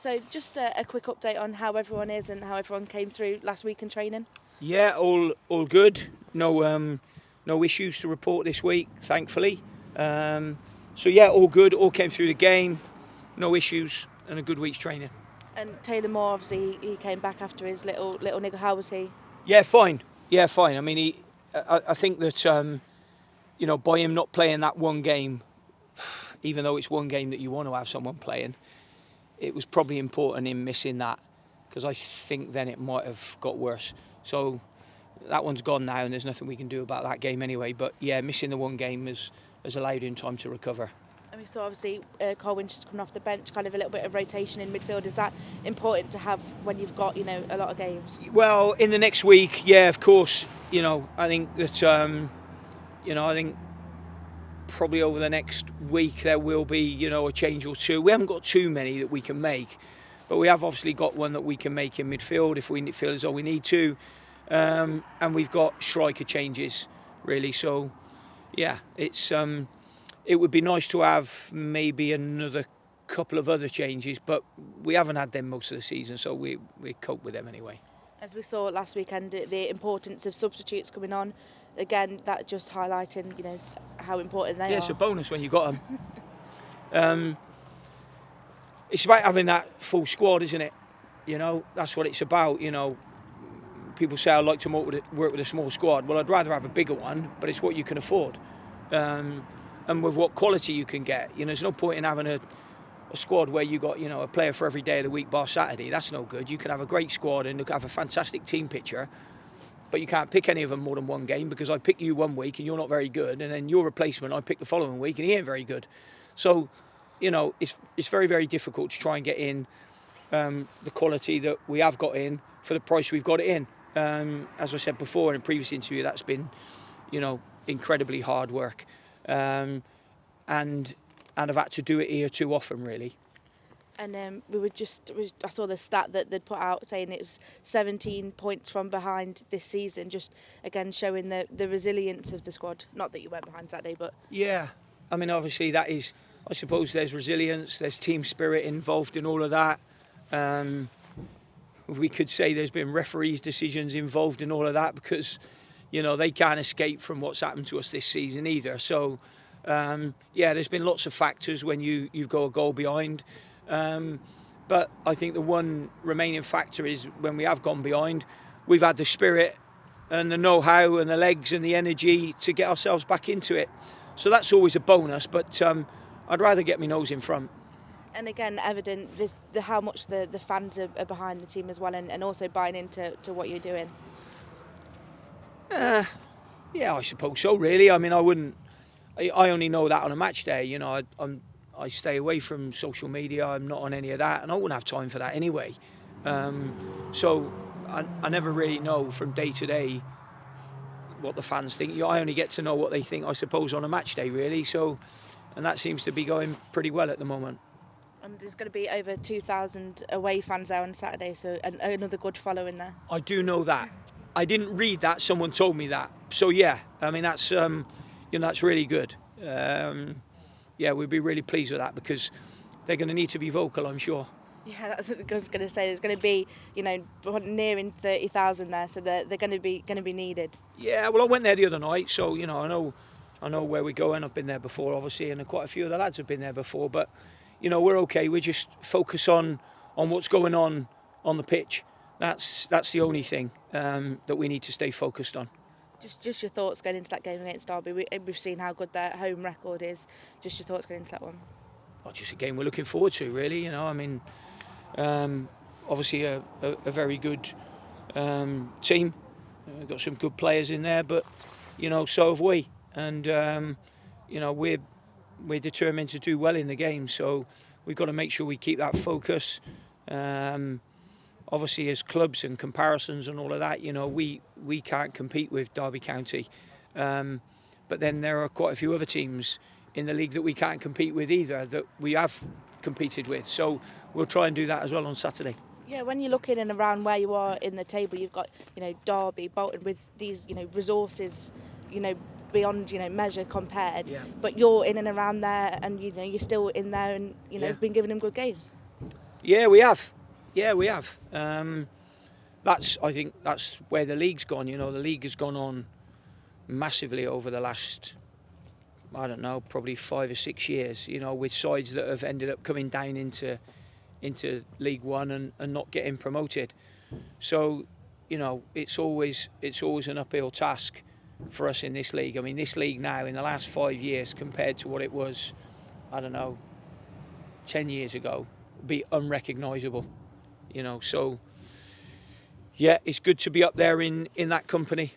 So just a quick update on how everyone is and how everyone came through last week in training. Yeah, all good. No issues to report this week, thankfully. So yeah, all good. All came through the game. No issues and a good week's training. And Taylor Moore, obviously, he came back after his little niggle. How was he? Yeah, fine. Yeah, fine. I mean, I think that by him not playing that one game, even though it's one game that you want to have someone playing, it was probably important in missing that, because I think then it might have got worse. So that one's gone now, and there's nothing we can do about that game anyway. But yeah, missing the one game has allowed him time to recover. And we saw obviously Carl Winchester coming off the bench, kind of a little bit of rotation in midfield. Is that important to have when you've got a lot of games? Well, in the next week, yeah, of course. I think that I think probably over the next week there will be a change or two. We haven't got too many that we can make, but we have obviously got one that we can make in midfield if we feel as though we need to. And we've got striker changes, really. So, yeah, it would be nice to have maybe another couple of other changes, but we haven't had them most of the season, so we cope with them anyway. As we saw last weekend, the importance of substitutes coming on, again, that just highlighting, how important they are. Yeah, it's a bonus when you got them. It's about having that full squad, isn't it? That's what it's about. People say I like to work with a small squad. Well, I'd rather have a bigger one, but it's what you can afford. And with what quality you can get. There's no point in having a squad where you got, a player for every day of the week bar Saturday. That's no good. You can have a great squad and have a fantastic team picture, but you can't pick any of them more than one game, because I pick you one week and you're not very good, and then your replacement I pick the following week and he ain't very good. So, it's very, very difficult to try and get in the quality that we have got in for the price we've got it in. As I said before in a previous interview, that's been, incredibly hard work. And I've had to do it here too often, really. And I saw the stat that they'd put out saying it was 17 points from behind this season, just again showing the resilience of the squad. Not that you went behind Saturday, but... Yeah, I mean, obviously that is, I suppose there's resilience, there's team spirit involved in all of that. We could say there's been referees' decisions involved in all of that, because, they can't escape from what's happened to us this season either. So, there's been lots of factors when you go a goal behind. But I think the one remaining factor is when we have gone behind, we've had the spirit and the know-how and the legs and the energy to get ourselves back into it. So that's always a bonus, but I'd rather get my nose in front. And again, evident how much the fans are behind the team as well, and also buying into what you're doing. Yeah, I suppose so, really. I mean, I only know that on a match day. I stay away from social media. I'm not on any of that, and I wouldn't have time for that anyway. So I never really know from day to day what the fans think. I only get to know what they think, I suppose, on a match day, really. So, and that seems to be going pretty well at the moment. And there's going to be over 2,000 away fans there on Saturday, so another good following there. I do know that. I didn't read that. Someone told me that. So yeah, I mean that's that's really good. We'd be really pleased with that, because they're going to need to be vocal, I'm sure. Yeah, that's what I was going to say. There's going to be, nearing 30,000 there, so they're going to be needed. Yeah, well, I went there the other night, so I know where we're going. I've been there before, obviously, and quite a few of the lads have been there before. But we're okay. We just focus on what's going on the pitch. That's the only thing that we need to stay focused on. Just your thoughts going into that game against Derby. We've seen how good their home record is. Just your thoughts going into that one. Well, just a game we're looking forward to, really. I mean, obviously a very good team. We've got some good players in there, but so have we. And we're determined to do well in the game. So we've got to make sure we keep that focus. Obviously, as clubs and comparisons and all of that, we can't compete with Derby County. But then there are quite a few other teams in the league that we can't compete with either, that we have competed with. So we'll try and do that as well on Saturday. Yeah, when you look in and around where you are in the table, you've got, Derby, Bolton with these, resources, beyond, measure compared. Yeah. But you're in and around there, and, you're still in there and, been giving them good games. Yeah, we have. Yeah, we have. I think that's where the league's gone. You know, the league has gone on massively over the last, I don't know, probably 5 or 6 years. You know, with sides that have ended up coming down into League One and not getting promoted. So, you know, it's always an uphill task for us in this league. I mean, this league now in the last 5 years compared to what it was, I don't know, 10 years ago, would be unrecognisable. You know, so yeah, it's good to be up there in that company.